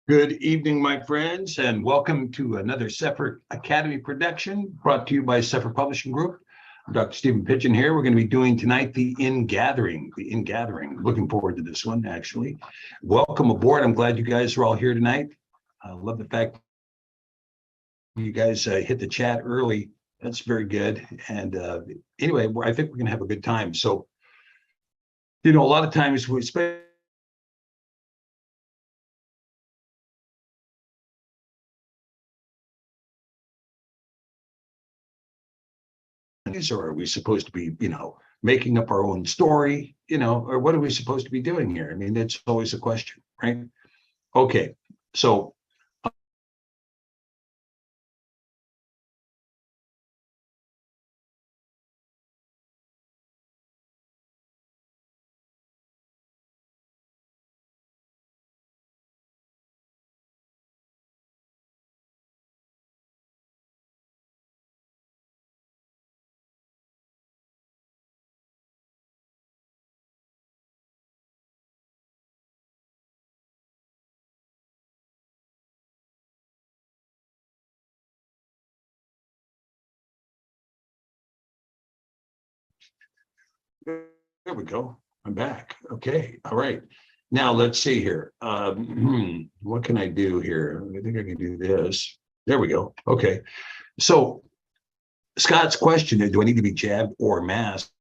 Good evening, my friends, and welcome to another Sefer Academy production brought to you by Sefer Publishing Group. I'm Dr. Stephen Pigeon here. We're going to be doing tonight the Ingathering. Looking forward to this one, actually. Welcome aboard. I'm glad you guys are all here tonight. I love the fact you guys hit the chat early. That's very good. And anyway, I think we're going to have a good time. So, a lot of times we spend or are we supposed to be, making up our own story, or what are we supposed to be doing here? I mean, that's always a question, right? Okay, so there we go. I'm back. Okay, all right. Now let's see here. What can I do here? I think I can do this. There we go. Okay, so Scott's question is, do I need to be jabbed or masked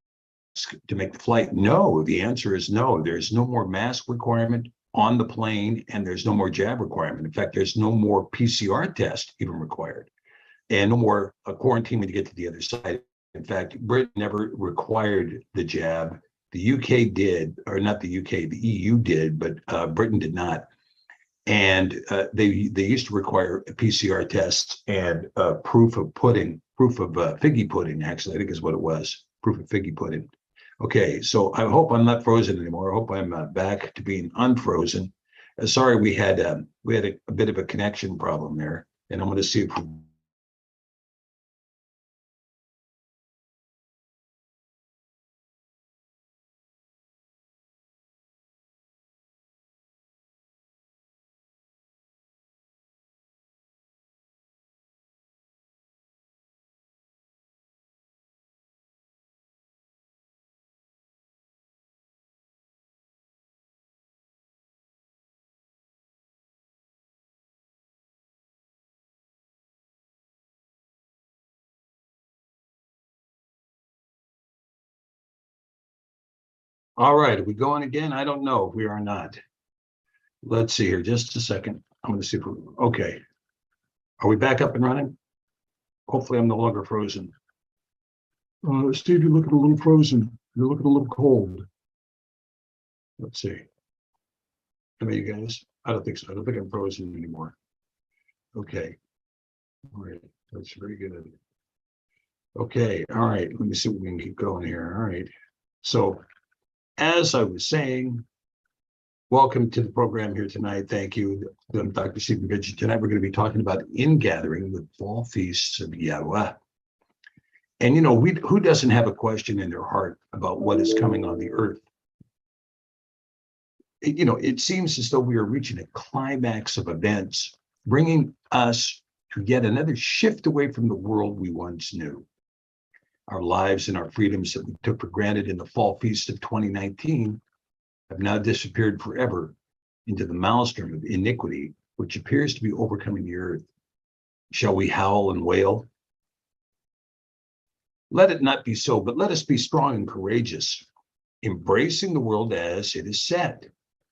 to make the flight? No, the answer is no. There's no more mask requirement on the plane, and there's no more jab requirement. In fact, there's no more PCR test even required, and no more quarantine when you get to the other side. In fact, Britain never required the jab. The UK did, or not the UK, the EU did, but Britain did not. And they used to require a PCR test and proof of figgy pudding, actually, I think is what it was, proof of figgy pudding. Okay, so I hope I'm not frozen anymore. I hope I'm back to being unfrozen. Sorry, we had a bit of a connection problem there, and I'm going to see if all right, are we going again? I don't know if we are not. Let's see here, just a second. I'm going to see if we're okay. Are we back up and running? Hopefully I'm no longer frozen. Steve, you're looking a little frozen. You're looking a little cold. Let's see. How about you guys? I don't think so. I don't think I'm frozen anymore. Okay. All right. That's very good. Okay. All right. Let me see if we can keep going here. All right. So, as I was saying, welcome to the program here tonight. Thank you. I'm Dr. Stephen Pigeon. Tonight we're going to be talking about ingathering the fall feasts of Yahuah. And who doesn't have a question in their heart about what is coming on the earth? It seems as though we are reaching a climax of events, bringing us to yet another shift away from the world we once knew. Our lives and our freedoms that we took for granted in the fall feast of 2019 have now disappeared forever into the maelstrom of iniquity, which appears to be overcoming the earth. Shall we howl and wail? Let it not be so, but let us be strong and courageous, embracing the world as it is set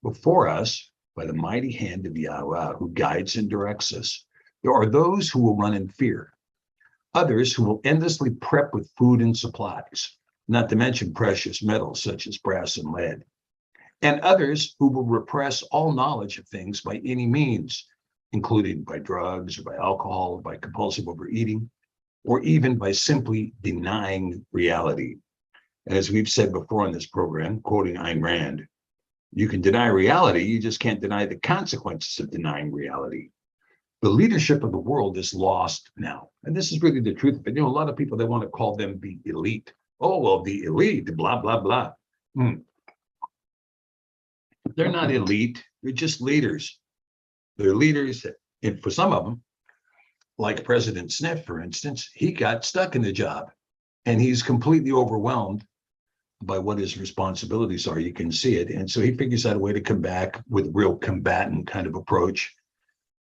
before us by the mighty hand of Yahuah, who guides and directs us. There are those who will run in fear, others who will endlessly prep with food and supplies, not to mention precious metals such as brass and lead, and others who will repress all knowledge of things by any means, including by drugs or by alcohol or by compulsive overeating, or even by simply denying reality. And as we've said before on this program, quoting Ayn Rand, you can deny reality, you just can't deny the consequences of denying reality. The leadership of the world is lost now. And this is really the truth. But a lot of people, they want to call them the elite. Oh, well, the elite, blah, blah, blah. They're not elite. They're just leaders. They're leaders, and for some of them, like President Smith, for instance, he got stuck in the job and he's completely overwhelmed by what his responsibilities are. You can see it. And so he figures out a way to come back with a real combatant kind of approach.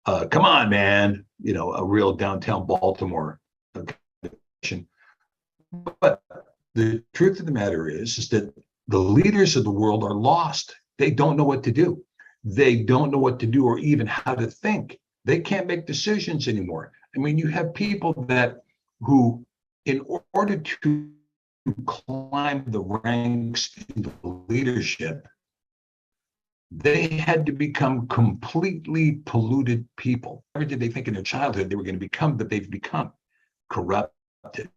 Come on, man, a real downtown Baltimore. But the truth of the matter is that the leaders of the world are lost. They don't know what to do. They don't know what to do or even how to think. They can't make decisions anymore. I mean, you have people who, in order to climb the ranks into leadership, they had to become completely polluted people. Never did they think in their childhood they were going to become that they've become corrupted,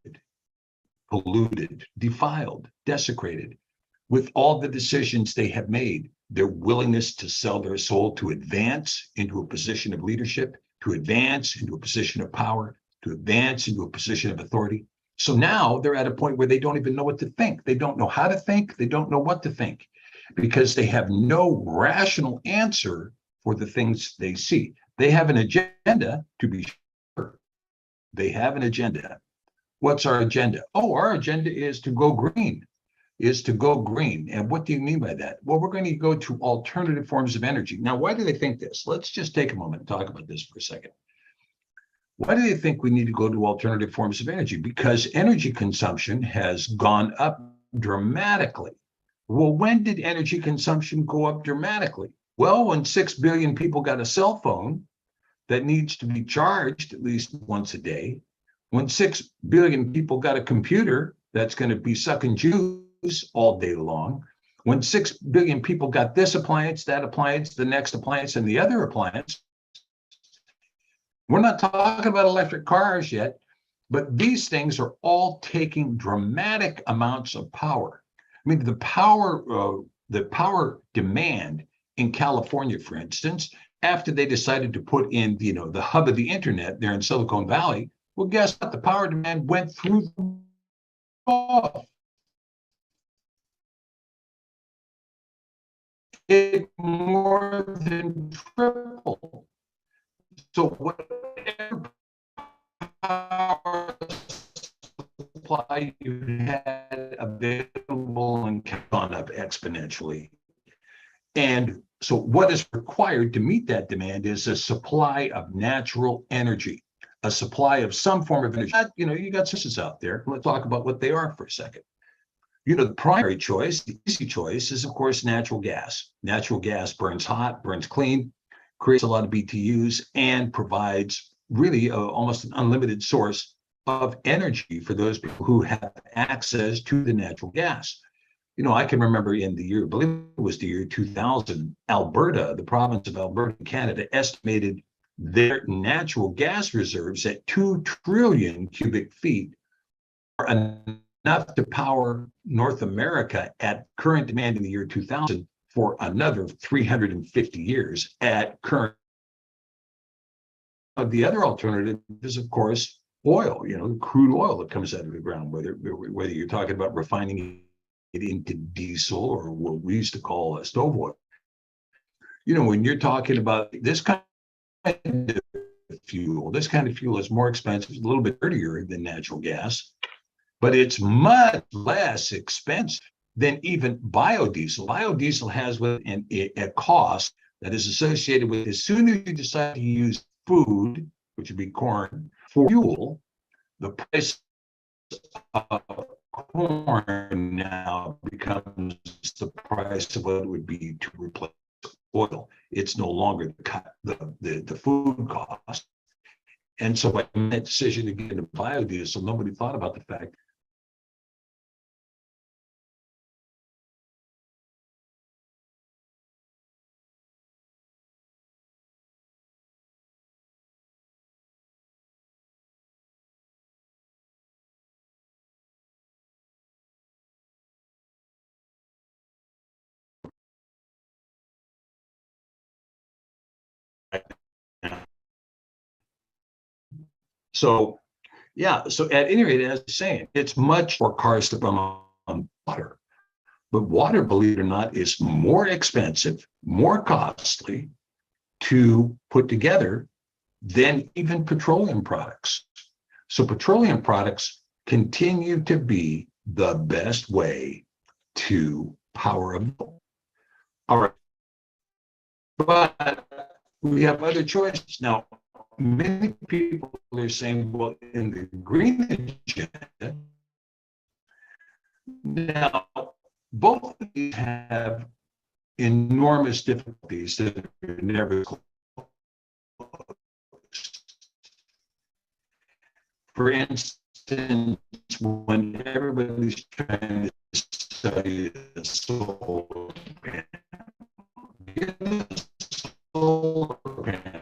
polluted, defiled, desecrated with all the decisions they have made. Their willingness to sell their soul to advance into a position of leadership, to advance into a position of power, to advance into a position of authority. So now they're at a point where they don't even know what to think. They don't know how to think. They don't know what to think because they have no rational answer for the things they see. They have an agenda, to be sure. They have an agenda. What's our agenda? Oh, our agenda is to go green. And what do you mean by that? Well, we're going to go to alternative forms of energy. Now, why do they think this? Let's just take a moment and talk about this for a second. Why do they think we need to go to alternative forms of energy? Because energy consumption has gone up dramatically. Well, when did energy consumption go up dramatically? Well, when 6 billion people got a cell phone that needs to be charged at least once a day, when 6 billion people got a computer that's going to be sucking juice all day long, when 6 billion people got this appliance, that appliance, the next appliance, and the other appliance. We're not talking about electric cars yet, but these things are all taking dramatic amounts of power. I mean, the power demand in California, for instance, after they decided to put in, the hub of the internet there in Silicon Valley, well, guess what? The power demand went through the roof. It more than tripled. So whatever power supply you had available and gone up exponentially. And so what is required to meet that demand is a supply of natural energy, a supply of some form of energy. You got sources out there. Let's talk about what they are for a second. The primary choice, the easy choice, is, of course, natural gas. Natural gas burns hot, burns clean, creates a lot of BTUs, and provides really almost an unlimited source of energy for those people who have access to the natural gas. I can remember in the year, I believe it was the year 2000, Alberta, the province of Alberta, Canada, estimated their natural gas reserves at 2 trillion cubic feet, are enough to power North America at current demand in the year 2000 for another 350 years at current. The other alternative is, of course, oil, crude oil that comes out of the ground, whether you're talking about refining it into diesel or what we used to call stove oil. When you're talking about this kind of fuel is more expensive, a little bit dirtier than natural gas, but it's much less expensive than even biodiesel. Biodiesel has a cost that is associated with, as soon as you decide to use food, which would be corn, for fuel, the price of corn now becomes the price of what it would be to replace oil. It's no longer the food cost. And so by that decision to get into biodiesel, nobody thought about the fact so at any rate, as I was saying, it's much for cars to run on water. But water, believe it or not, is more expensive, more costly, to put together than even petroleum products. So petroleum products continue to be the best way to power a mill. All right. But we have other choices. Now, many people are saying, well, in the green agenda, now, both of these have enormous difficulties that are never closed. For instance, when everybody's trying to study the solar panel, get the solar panel,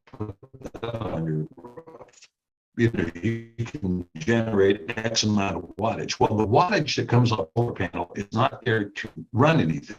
put that on your roof. You know, you can generate X amount of wattage. Well, the wattage that comes off the solar panel is not there to run anything.